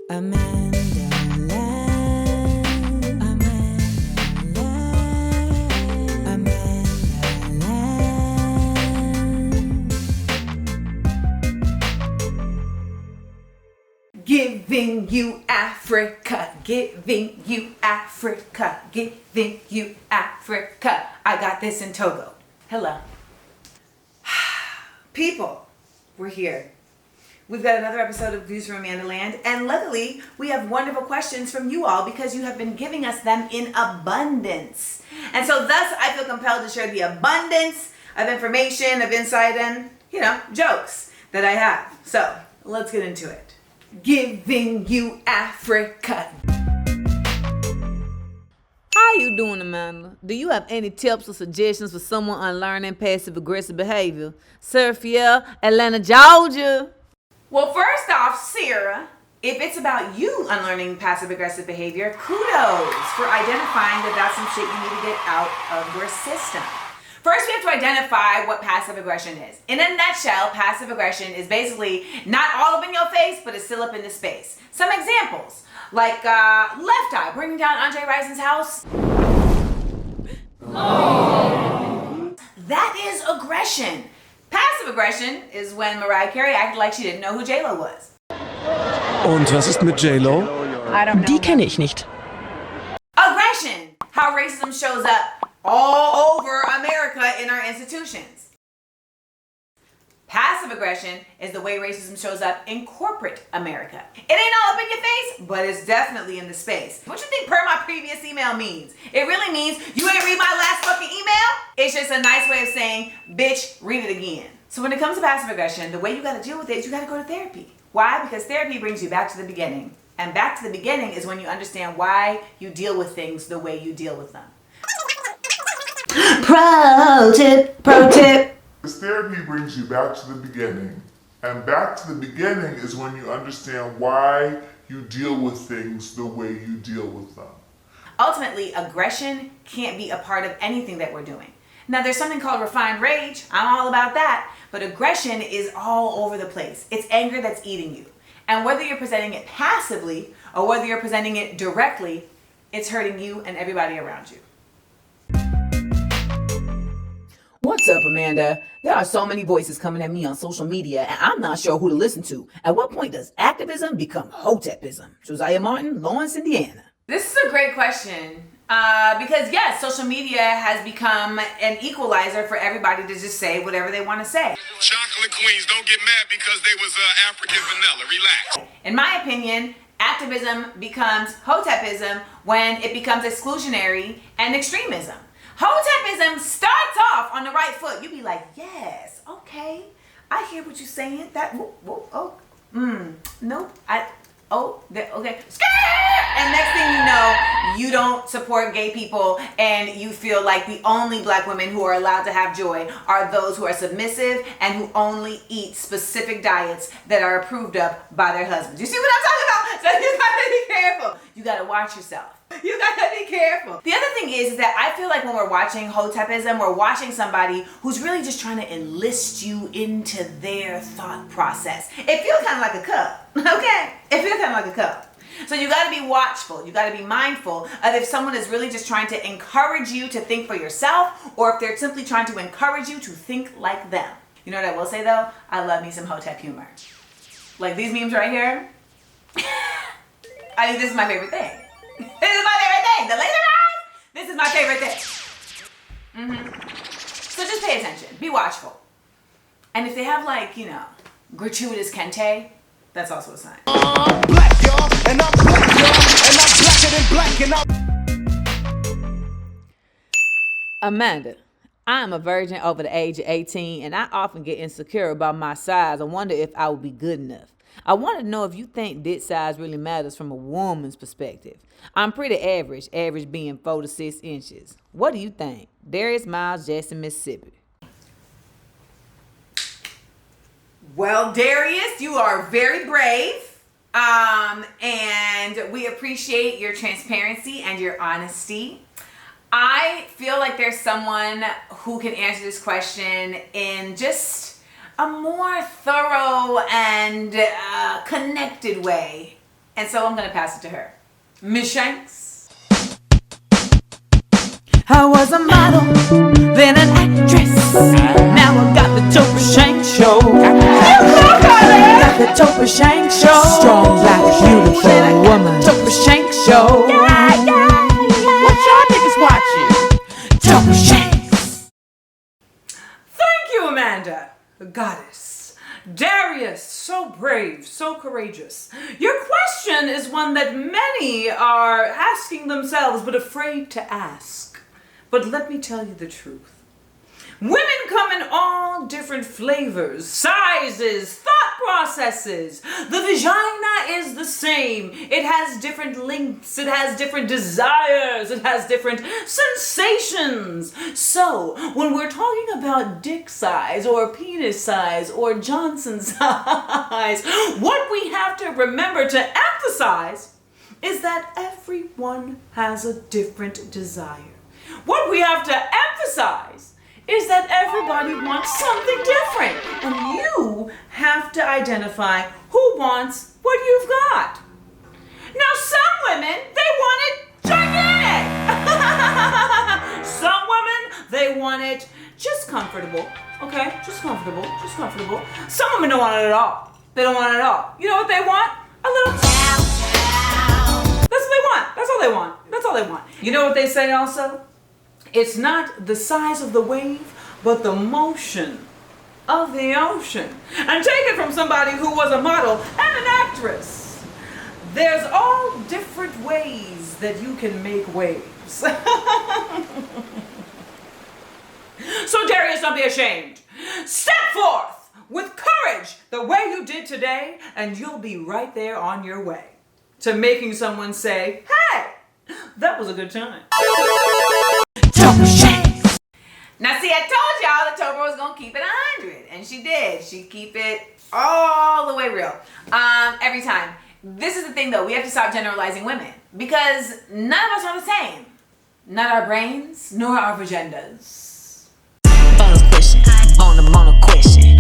AmandaLand, AmandaLand, AmandaLand. Giving you Africa, giving you Africa, giving you Africa. I got this in Togo. Hello. People, we're here. We've got another episode of Views from AmandaLand, and luckily we have wonderful questions from you all because you have been giving us them in abundance. And so thus I feel compelled to share the abundance of information, of insight, and, jokes that I have. So let's get into it. Giving you Africa. How you doing, Amanda? Do you have any tips or suggestions for someone unlearning passive-aggressive behavior? Surfia, Atlanta, Georgia. Well, first off, Sarah, if it's about you unlearning passive-aggressive behavior, kudos for identifying that that's some shit you need to get out of your system. First, we have to identify what passive aggression is. In a nutshell, passive aggression is basically not all up in your face, but it's still up in the space. Some examples, like Left Eye burning down Andre Rison's house. Oh. That is aggression. Passive aggression is when Mariah Carey acted like she didn't know who J-Lo was. Und was ist mit J-Lo? Die kenne ich nicht. Aggression, how racism shows up all over America in our institutions. Passive aggression is the way racism shows up in corporate America. It ain't all up in your face, but it's definitely in the space. What you think per my previous email means? It really means you ain't read my last fucking email? It's just a nice way of saying, bitch, read it again. So when it comes to passive aggression, the way you gotta deal with it is you gotta go to therapy. Why? Because therapy brings you back to the beginning. And back to the beginning is when you understand why you deal with things the way you deal with them. Pro tip, pro tip. This therapy brings you back to the beginning. And back to the beginning is when you understand why you deal with things the way you deal with them. Ultimately, aggression can't be a part of anything that we're doing. Now, there's something called refined rage. I'm all about that. But aggression is all over the place. It's anger that's eating you. And whether you're presenting it passively or whether you're presenting it directly, it's hurting you and everybody around you. What's up, Amanda? There are so many voices coming at me on social media, and I'm not sure who to listen to. At what point does activism become Hotepism? Josiah Martin, Lawrence, Indiana. This is a great question. Because yes, social media has become an equalizer for everybody to just say whatever they want to say. Chocolate queens, don't get mad because they was African vanilla. Relax. In my opinion, activism becomes Hotepism when it becomes exclusionary and extremism. Hotepism starts off on the right foot. You be like, yes, okay, I hear what you're saying. Nope, okay. And next thing you know, you don't support gay people and you feel like the only black women who are allowed to have joy are those who are submissive and who only eat specific diets that are approved of by their husbands. You see what I'm talking about? So you gotta be careful. You gotta watch yourself. You gotta be careful. The other thing is that I feel like when we're watching Hotepism, we're watching somebody who's really just trying to enlist you into their thought process. It feels kind of like a cup, okay? It feels kind of like a cup. So you gotta be watchful. You gotta be mindful of if someone is really just trying to encourage you to think for yourself or if they're simply trying to encourage you to think like them. You know what I will say though? I love me some Hotep humor. Like these memes right here. I think this is my favorite thing. This is my favorite thing. The laser eyes. This is my favorite thing. So just pay attention. Be watchful. And if they have gratuitous kente, that's also a sign. Black, y'all, and I'm black, y'all, and I'm blacker than black, and I'm... Amanda, I am a virgin over the age of 18, and I often get insecure about my size. I wonder if I would be good enough. I want to know if you think dick size really matters from a woman's perspective. I'm pretty average being 4 to 6 inches. What do you think? Darius Miles, Jackson, Mississippi. Well, Darius, you are very brave. And we appreciate your transparency and your honesty. I feel like there's someone who can answer this question in just a more thorough and connected way. And so I'm going to pass it to her. Miss Shanks. I was a model, then an actress. Now I got the Topa Shank Show. Got the Topa Shank Show. Strong, black, beautiful woman. Topa Shank Show. What y'all niggas watching? Topa Shanks. Thank you, Amanda, the goddess. Darius, so brave, so courageous. Your question is one that many are asking themselves but afraid to ask. But let me tell you the truth. Women come in all different flavors, sizes, thought processes. The vagina is the same. It has different lengths, it has different desires, it has different sensations. So, when we're talking about dick size or penis size or Johnson size, what we have to remember to emphasize is that everyone has a different desire. What we have to emphasize is that everybody wants something different, and you have to identify who wants what you've got. Now, some women, they want it gigantic. Some women, they want it just comfortable, okay? Just comfortable, just comfortable. Some women don't want it at all. They don't want it at all. You know what they want? A little chow. That's what they want. That's all they want. That's all they want. You know what they say also? It's not the size of the wave, but the motion of the ocean. And take it from somebody who was a model and an actress. There's all different ways that you can make waves. So Darius, don't be ashamed. Step forth with courage the way you did today, and you'll be right there on your way to making someone say, hey, that was a good time. Now see, I told y'all that Topa was going to keep it 100. And she did. She keep it all the way real. Every time. This is the thing though. We have to stop generalizing women. Because none of us are the same. Not our brains, nor our agendas. Bonus question. Bonus question.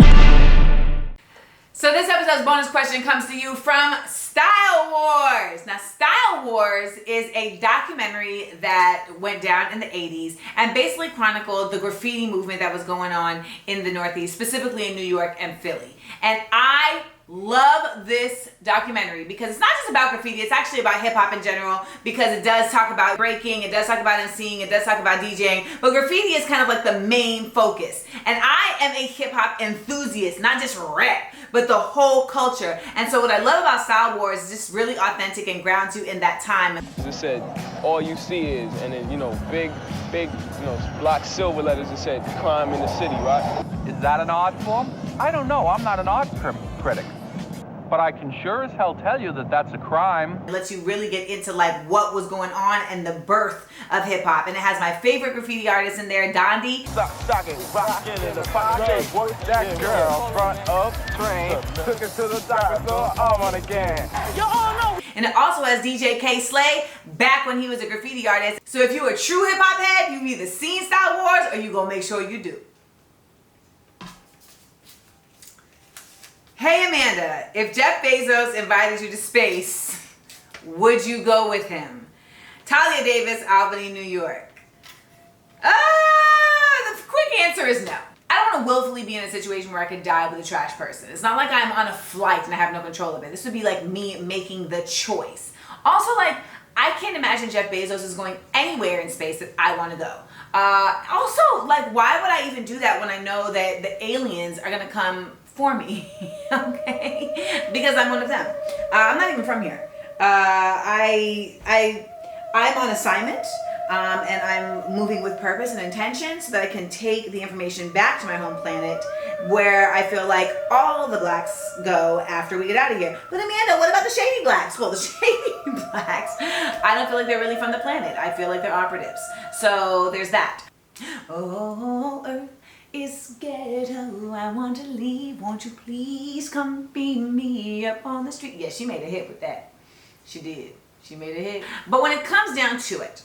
So this episode's bonus question comes to you from Style Wars. Now, Style Wars is a documentary that went down in the 80s and basically chronicled the graffiti movement that was going on in the Northeast, specifically in New York and Philly. And I love this documentary because it's not just about graffiti, it's actually about hip-hop in general, because it does talk about breaking, it does talk about MCing, it does talk about DJing, but graffiti is kind of like the main focus. And I am a hip-hop enthusiast, not just rap, but the whole culture. And so what I love about Style Wars is just really authentic and grounds you in that time. As I said, all you see is, and then, big, block silver letters that said crime in the city, right? Is that an art form? I don't know. I'm not an art critic. But I can sure as hell tell you that that's a crime. It lets you really get into like what was going on and the birth of hip hop. And it has my favorite graffiti artist in there, Dondi. Stocking in the pocket. That girl front of train. Took it to the doctor, so I'm on again. You all know. And it also has DJ K Slay back when he was a graffiti artist. So if you're a true hip hop head, you've either seen Style Wars or you gonna make sure you do. Hey Amanda, if Jeff Bezos invited you to space, would you go with him? Talia Davis, Albany, New York. The quick answer is no. I don't want to willfully be in a situation where I could die with a trash person. It's not like I'm on a flight and I have no control of it. This would be like me making the choice. Also, like, I can't imagine Jeff Bezos is going anywhere in space that I want to go. Also, like, why would I even do that when I know that the aliens are going to come for me, okay? Because I'm one of them. I'm not even from here. I'm on assignment, and I'm moving with purpose and intention so that I can take the information back to my home planet, where I feel like all the blacks go after we get out of here. But Amanda, what about the shady blacks? Well, the shady blacks, I don't feel like they're really from the planet. I feel like they're operatives. So there's that. Oh, Earth is ghetto, I want to leave, won't you please come beat me up on the street. Yeah, she made a hit with that. She did. She made a hit. But when it comes down to it,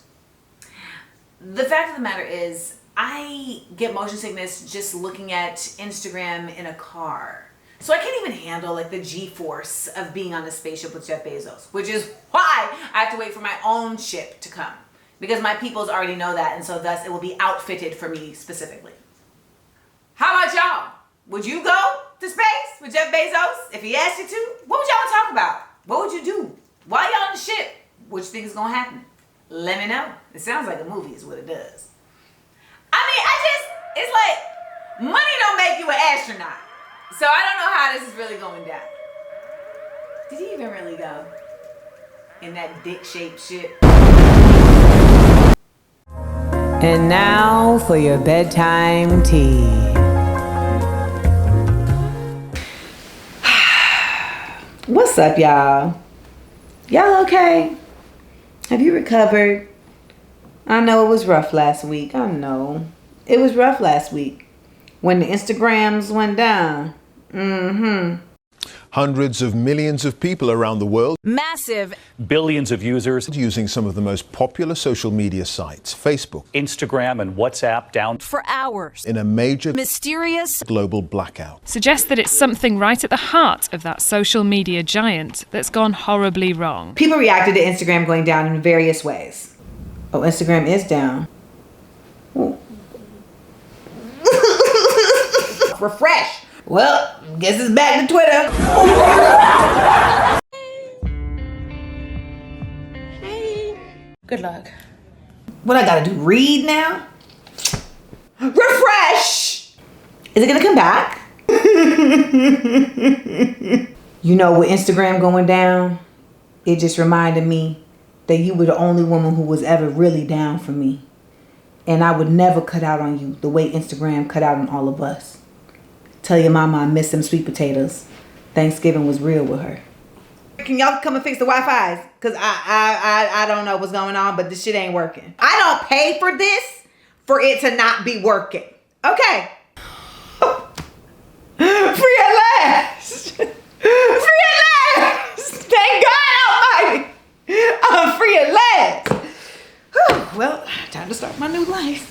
the fact of the matter is, I get motion sickness just looking at Instagram in a car. So I can't even handle like the G-force of being on a spaceship with Jeff Bezos, which is why I have to wait for my own ship to come, because my peoples already know that, and so thus it will be outfitted for me specifically. How about y'all? Would you go to space with Jeff Bezos if he asked you to? What would y'all talk about? What would you do? Why y'all on the ship? What you think is gonna happen? Let me know. It sounds like a movie is what it does. It's like, money don't make you an astronaut. So I don't know how this is really going down. Did he even really go in that dick-shaped ship? And now for your bedtime tea. What's up, y'all? Y'all okay? Have you recovered? I know it was rough last week. I know. It was rough last week when the Instagrams went down. Hundreds of millions of people around the world. Massive. Billions of users using some of the most popular social media sites, Facebook, Instagram and WhatsApp down For hours. in a major Mysterious. global blackout. Suggests that it's something right at the heart of that social media giant that's gone horribly wrong. People reacted to Instagram going down in various ways. Oh, Instagram is down. Refresh. Well, guess it's back to Twitter. Good luck. What I gotta do? Read now? Refresh! Is it gonna come back? You know, with Instagram going down, it just reminded me that you were the only woman who was ever really down for me. And I would never cut out on you the way Instagram cut out on all of us. Tell your mama I miss them sweet potatoes. Thanksgiving was real with her. Can y'all come and fix the Wi-Fi's? Cause I don't know what's going on, but this shit ain't working. I don't pay for this for it to not be working. Okay. Free at last. Free at last. Thank God Almighty. I'm free at last. Whew. Well, time to start my new life.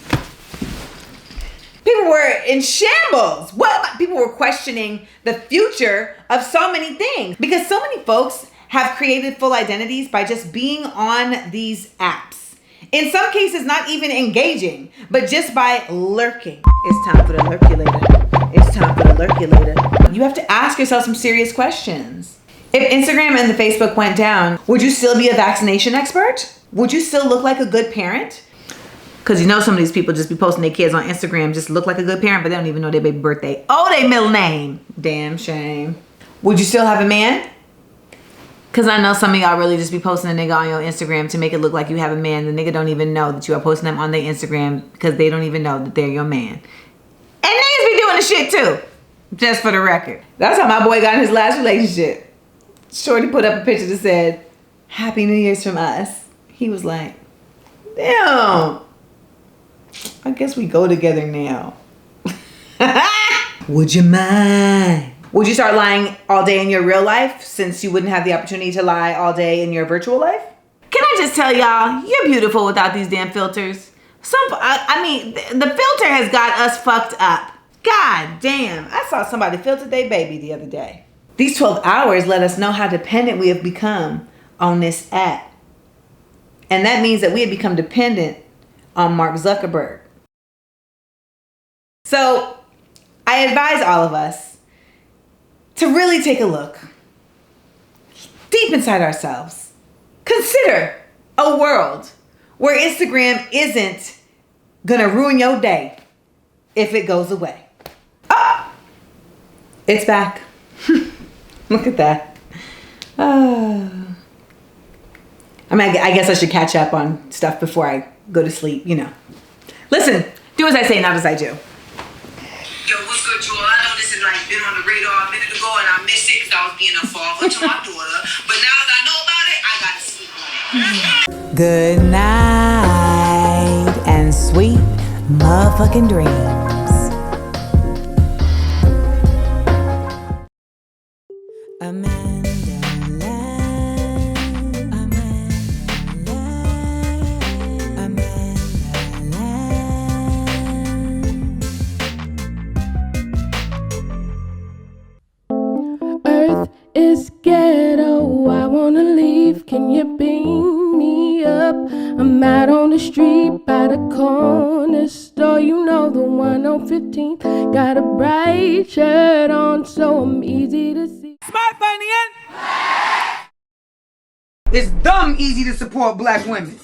People were in shambles. People were questioning the future of so many things because so many folks have created full identities by just being on these apps. In some cases, not even engaging, but just by lurking. It's time for the lurkulator. It's time for the lurkulator. You have to ask yourself some serious questions. If Instagram and the Facebook went down, would you still be a vaccination expert? Would you still look like a good parent? Because you know some of these people just be posting their kids on Instagram, just look like a good parent, but they don't even know their baby birthday. Oh, their middle name. Damn shame. Would you still have a man? Because I know some of y'all really just be posting a nigga on your Instagram to make it look like you have a man. The nigga don't even know that you are posting them on their Instagram because they don't even know that they're your man. And niggas be doing the shit too. Just for the record. That's how my boy got in his last relationship. Shorty put up a picture that said, Happy New Year's from us. He was like, damn. I guess we go together now. Would you mind? Would you start lying all day in your real life since you wouldn't have the opportunity to lie all day in your virtual life? Can I just tell y'all, you're beautiful without these damn filters. The filter has got us fucked up. God damn, I saw somebody filter their baby the other day. These 12 hours let us know how dependent we have become on this app. And that means that we have become dependent on Mark Zuckerberg. So I advise all of us to really take a look deep inside ourselves. Consider a world where Instagram isn't gonna ruin your day if it goes away. Ah! It's back. Look at that. I guess I should catch up on stuff before I go to sleep, you know. Listen, do as I say, not as I do. Yo, what's good, Joel? I know this has been on the radar a minute ago and I missed it because I was being a father to my daughter. But now that I know about it, I gotta sleep on it. Good night and sweet motherfucking dreams. can you beam me up? I'm out on the street by the corner store, you know, the one on 15th. Got a bright shirt on, so I'm easy to see. Smart funny and it's dumb easy to support black women.